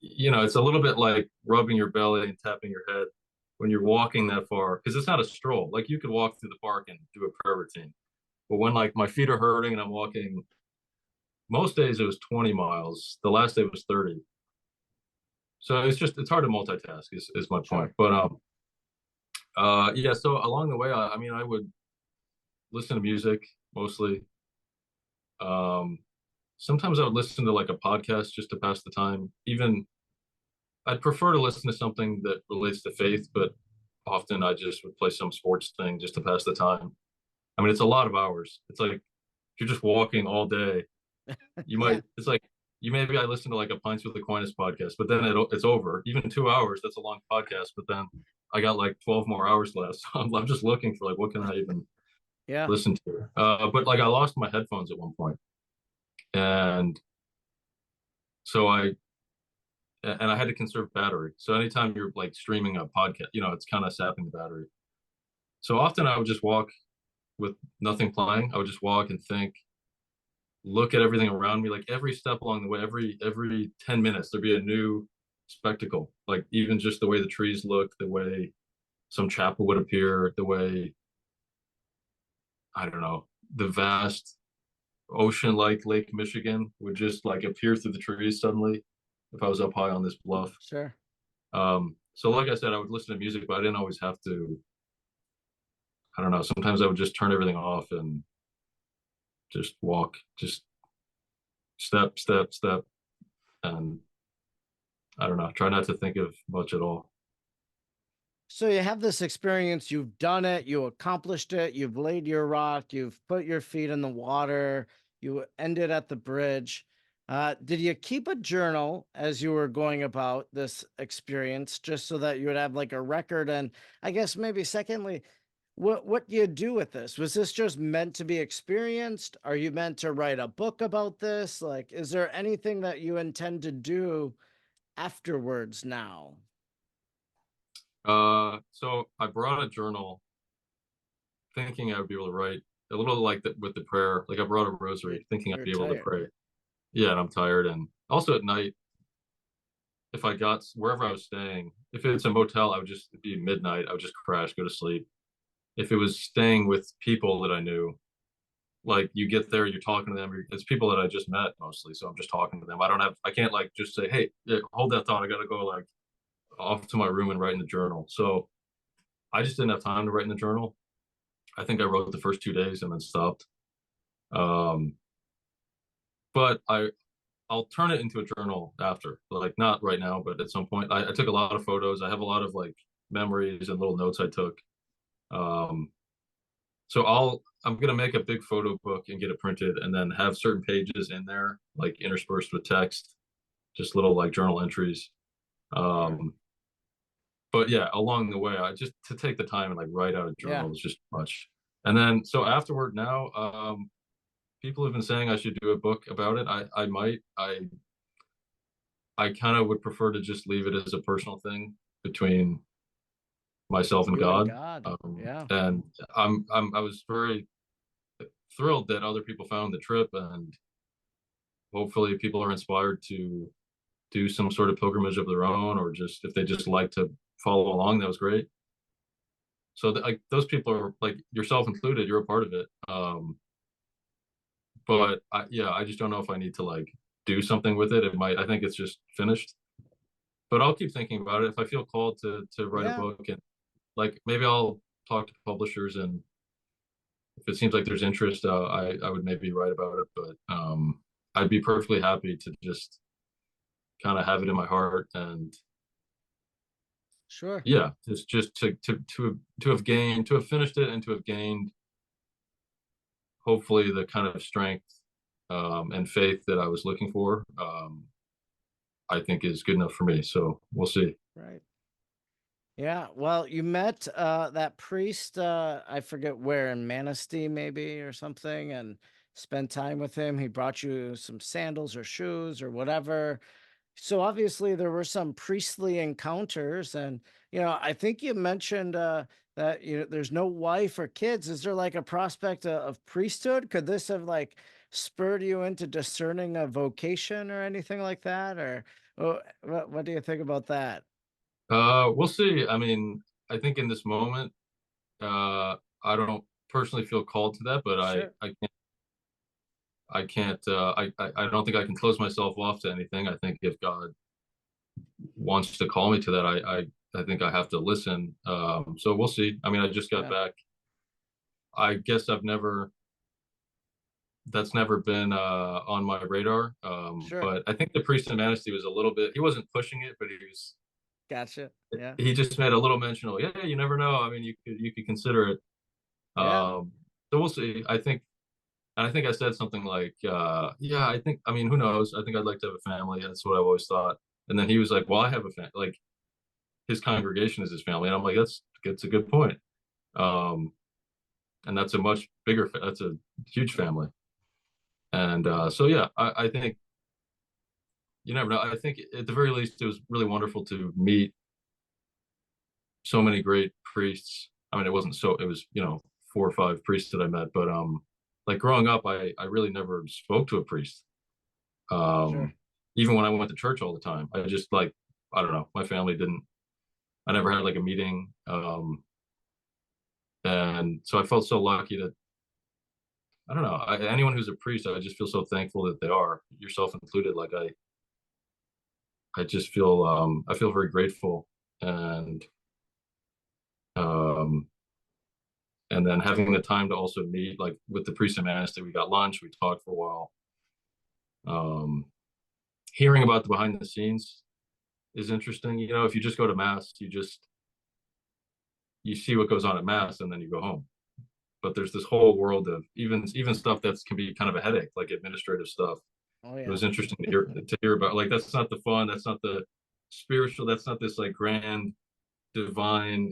It's a little bit like rubbing your belly and tapping your head when you're walking that far, because it's not a stroll. Like, you could walk through the park and do a prayer routine, but when like my feet are hurting and I'm walking, most days it was 20 miles. The last day was 30. So it's hard to multitask is my point. Sure. But yeah. So along the way, I mean, I would listen to music mostly. Um, Sometimes I would listen to like a podcast just to pass the time. Even I'd prefer to listen to something that relates to faith, but often I just would play some sports thing just to pass the time. I mean, it's a lot of hours. It's like, if you're just walking all day, Yeah. it's like, maybe I listen to like a Pints with Aquinas podcast, but then it's over. Even 2 hours, that's a long podcast, but then I got like 12 more hours left. So I'm just looking for like, what can I even Yeah. listen to? But like, I lost my headphones at one point, and so I had to conserve battery. So anytime you're like streaming a podcast, it's kind of sapping the battery. So often I would just walk with nothing playing. I would just walk and think. look at everything around me. Like every step along the way, every 10 minutes, there'd be a new spectacle. Like even just the way the trees look, the way some chapel would appear, the way, I don't know, the vast ocean like Lake Michigan would just like appear through the trees suddenly if I was up high on this bluff. Sure. So like I said, I would listen to music, but I didn't always have to. I don't know. Sometimes I would just turn everything off and just walk, just step, step, step, and I don't know. Try not to think of much at all. So you have this experience, you've done it, you accomplished it, you've laid your rock, you've put your feet in the water, you ended at the bridge. Did you keep a journal as you were going about this experience, just so that you would have like a record? And I guess maybe secondly, what do you do with this? Was this just meant to be experienced? Are you meant to write a book about this? Like, is there anything that you intend to do afterwards now? So I brought a journal thinking I would be able to write a little like that with the prayer. Like I brought a You're, rosary thinking I'd you're be able to tired. pray. Yeah, and I'm tired. And also at night, if I got wherever I was staying, if it's a motel, I would just be midnight. I would just crash, go to sleep. If it was staying with people that I knew, like you get there, you're talking to them. It's people that I just met mostly, so I'm just talking to them. I can't like just say, hey, yeah, hold that thought. I got to go like off to my room and write in the journal. So I just didn't have time to write in the journal. I think I wrote the first 2 days and then stopped. Um, but I'll turn it into a journal after, like not right now, but at some point. I took a lot of photos. I have a lot of like memories and little notes I took. Um, so I'm gonna make a big photo book and get it printed, and then have certain pages in there, like interspersed with text, just little like journal entries. Sure. Um, but yeah, along the way, I just to take the time and like write out a Yeah. journal was just much. And then so afterward, now people have been saying I should do a book about it. I might. I kind of would prefer to just leave it as a personal thing between myself and You and God. God. Yeah. And I was very thrilled that other people found the trip, and hopefully people are inspired to do some sort of pilgrimage of their own, or just if they just like to follow along, that was great. So like those people are like yourself included, you're a part of it. But yeah, I just don't know if I need to like do something with it. It might, I think it's just finished, but I'll keep thinking about it. If I feel called to write a Yeah. book, and like maybe I'll talk to publishers, and if it seems like there's interest, I would maybe write about it. But I'd be perfectly happy to just kind of have it in my heart, and Sure. yeah, it's just to have finished it and to have gained hopefully the kind of strength and faith that I was looking for. I think is good enough for me. So we'll see. Right. Yeah. Well, you met that priest, I forget where, in Manistee maybe or something, and spent time with him. He brought you some sandals or shoes or whatever. So obviously there were some priestly encounters, and I think you mentioned that there's no wife or kids. Is there like a prospect of priesthood? Could this have like spurred you into discerning a vocation or anything like that? Or what do you think about that? We'll see. I mean, I think in this moment, I don't personally feel called to that, but Sure. I can't I don't think I can close myself off to anything. I think if God wants to call me to that, I think I have to listen. So we'll see. I mean, I just got Yeah. back. I guess that's never been on my radar. Sure. But I think the priest in Manistee was a little bit, he wasn't pushing it, but Gotcha. Yeah. he just made a little mention of, yeah, you never know. I mean, you could consider it. Yeah. So we'll see. I think I said something like, yeah, I mean, who knows? I think I'd like to have a family. That's what I've always thought. And then he was like, well, I have a family. Like his congregation is his family. And I'm like, that's a good point. Um, and that's a much bigger, that's a huge family. And so, yeah, I think you never know. I think at the very least, it was really wonderful to meet so many great priests. I mean, it was 4 or 5 priests that I met, but like growing up, I really never spoke to a priest. Sure. Um, Even when I went to church all the time, I just like, I don't know, my family didn't, I never had like a meeting. And so I felt so lucky that, I don't know, anyone who's a priest, I just feel so thankful that they are, yourself included. Like I just feel, I feel very grateful. And, um, and then having the time to also meet, like with the priest and minister, we got lunch, we talked for a while. Um, Hearing about the behind the scenes is interesting. You know, if you just go to mass, you see what goes on at mass and then you go home. But there's this whole world of even stuff that can be kind of a headache, like administrative stuff. Oh It yeah. was interesting to hear about. Like that's not the fun, that's not the spiritual, that's not this like grand divine,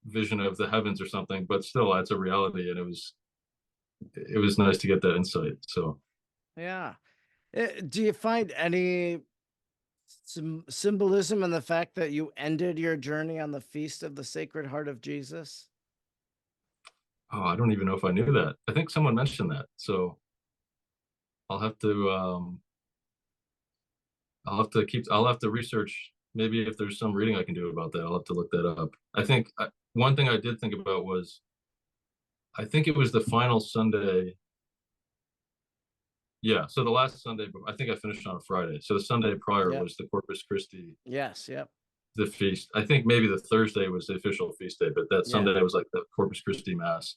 vision of the heavens or something, but still that's a reality. And it was nice to get that insight. So Yeah. Do you find any symbolism in the fact that you ended your journey on the feast of the Sacred Heart of Jesus? I don't even know if I knew that. I think someone mentioned that. So I'll have to I'll have to research, maybe if there's some reading I can do about that. I'll have to look that up. I think one thing I did think about was, I think it was the final Sunday. Yeah, so the last Sunday, I think I finished on a Friday. So the Sunday prior Yep. was the Corpus Christi, Yes. Yep. the feast. I think maybe the Thursday was the official feast day, but that Yeah. Sunday was like the Corpus Christi Mass.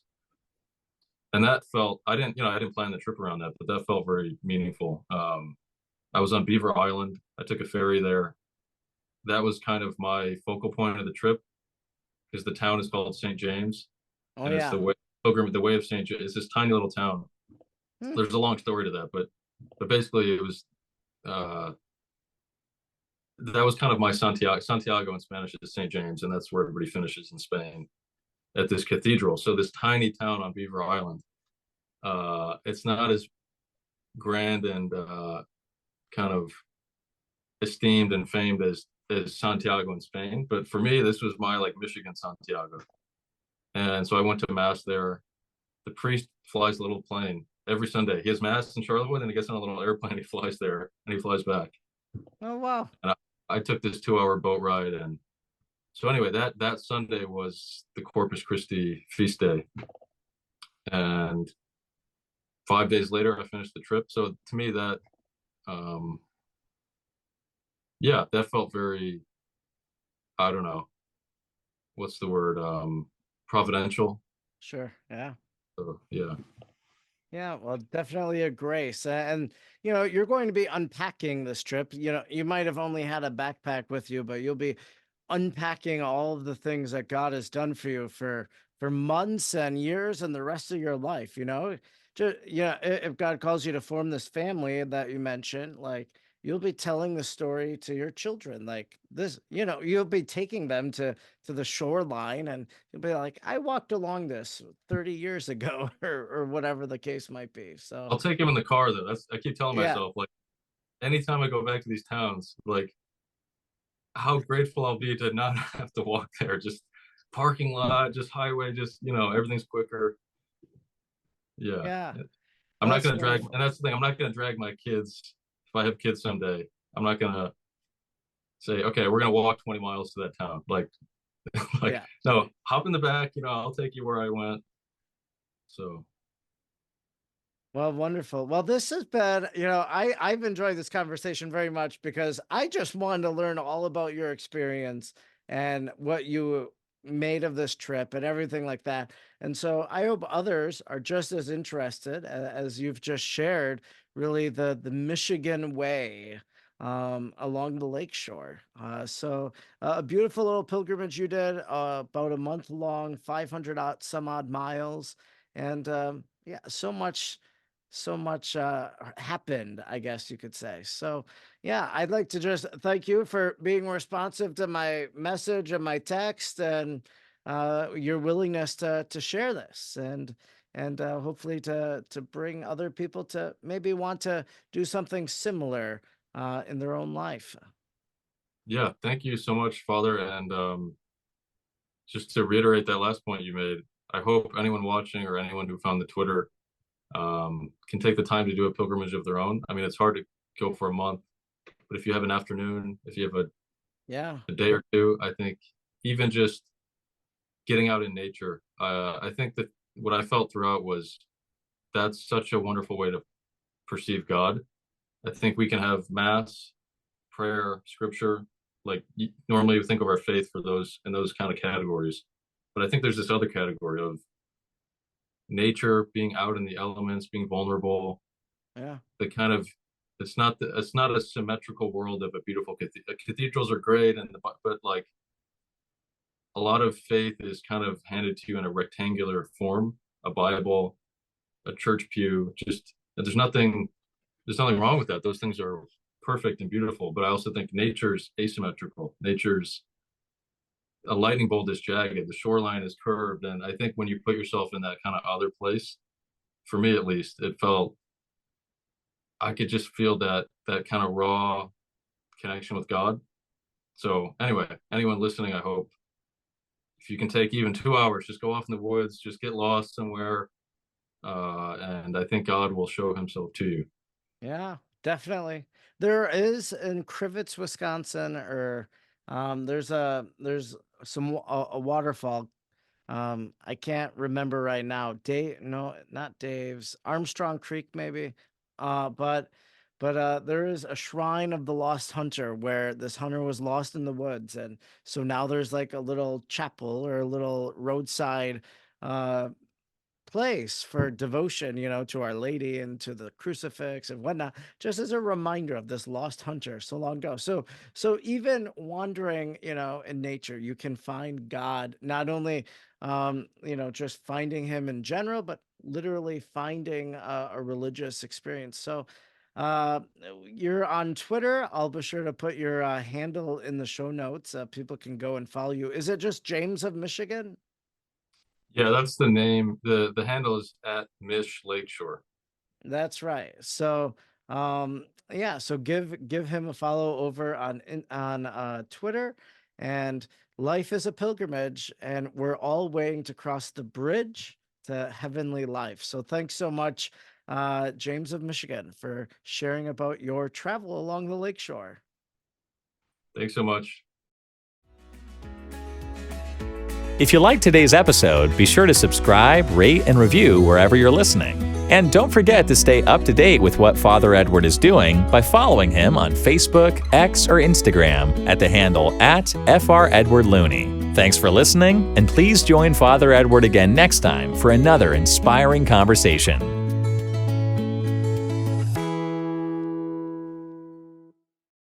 And that felt, I didn't plan the trip around that, but that felt very meaningful. I was on Beaver Island. I took a ferry there. That was kind of my focal point of the trip, because the town is called St. James, Oh and it's yeah. the way of St. James. It's this tiny little town. Hmm. There's a long story to that, but basically it was, uh, that was kind of my Santiago. Santiago in Spanish is St. James, and that's where everybody finishes in Spain, at this cathedral. So this tiny town on Beaver Island, it's not as grand and kind of esteemed and famed as Santiago in Spain. But for me, this was my like Michigan Santiago. And so I went to mass there. The priest flies a little plane every Sunday. He has mass in Charlotte, and he gets on a little airplane. He flies there and he flies back. Oh wow. And I took this 2 hour boat ride. And so anyway, that Sunday was the Corpus Christi feast day. And 5 days later, I finished the trip. So to me, um, yeah, that felt very, I don't know, what's the word, providential. Sure. Yeah. So yeah. Yeah, well, definitely a grace. And, you're going to be unpacking this trip. You might have only had a backpack with you, but you'll be unpacking all of the things that God has done for you for months and years and the rest of your life, Just, if God calls you to form this family that you mentioned, like you'll be telling the story to your children like this, you'll be taking them to the shoreline and you'll be like, I walked along this 30 years ago or whatever the case might be. So, I'll take him in the car though. I keep telling yeah. myself, like, anytime I go back to these towns, like how grateful I'll be to not have to walk there. Just parking lot, just highway, just everything's quicker. Yeah. Yeah. I'm Well, not that's gonna drag, wonderful. and that's the thing, I'm not gonna drag my kids. If I have kids someday, I'm not gonna say, okay, we're gonna walk 20 miles to that town. Like, like Yeah. no, hop in the back, I'll take you where I went. So Well, wonderful. Well, this has been, I've enjoyed this conversation very much because I just wanted to learn all about your experience and what you made of this trip and everything like that. And so I hope others are just as interested as you've just shared, really the Michigan way along the lakeshore. A beautiful little pilgrimage you did, about a month long, 500 some odd miles. And yeah, so much happened, I guess you could say. So yeah, I'd like to just thank you for being responsive to my message and my text and your willingness to share this and hopefully to bring other people to maybe want to do something similar in their own life. yeah, thank you so much, Father. And just to reiterate that last point you made, I hope anyone watching or anyone who found the Twitter can take the time to do a pilgrimage of their own. I mean, it's hard to go for a month, but if you have an afternoon, if you have a day or two, I think even just getting out in nature, I think that what I felt throughout was that's such a wonderful way to perceive God. I think we can have mass, prayer, scripture, like normally we think of our faith for those in those kind of categories. But I think there's this other category of nature, being out in the elements, being vulnerable. Yeah. The kind of it's not a symmetrical world of a beautiful cathedrals are great, but like a lot of faith is kind of handed to you in a rectangular form, a Bible, a church pew. Just there's nothing wrong with that. Those things are perfect and beautiful. But I also think nature's asymmetrical. Nature's a lightning bolt is jagged. The shoreline is curved, and I think when you put yourself in that kind of other place, for me at least, it felt I could just feel that kind of raw connection with God. So anyway, anyone listening, I hope if you can take even 2 hours, just go off in the woods, just get lost somewhere, and I think God will show himself to you. Yeah, definitely. There is in Crivets, Wisconsin, or there's a waterfall. I can't remember right now. Dave, no, not Dave's. Armstrong Creek, maybe. But there is a shrine of the lost hunter where this hunter was lost in the woods, and so now there's like a little chapel or a little roadside uh place for devotion, to Our Lady and to the crucifix and whatnot, just as a reminder of this lost hunter so long ago. So even wandering, in nature, you can find God, not only, just finding him in general, but literally finding a religious experience. So, uh, you're on Twitter. I'll be sure to put your handle in the show notes. People can go and follow you. Is it just James of Michigan? Yeah, that's the name. The handle is at Mish Lakeshore. That's right. So, yeah, so give him a follow over on Twitter. And life is a pilgrimage, and we're all waiting to cross the bridge to heavenly life. So thanks so much, James of Michigan, for sharing about your travel along the lakeshore. Thanks so much. If you liked today's episode, be sure to subscribe, rate, and review wherever you're listening. And don't forget to stay up to date with what Father Edward is doing by following him on Facebook, X, or Instagram at the handle @FrEdwardLooney. Thanks for listening, and please join Father Edward again next time for another inspiring conversation.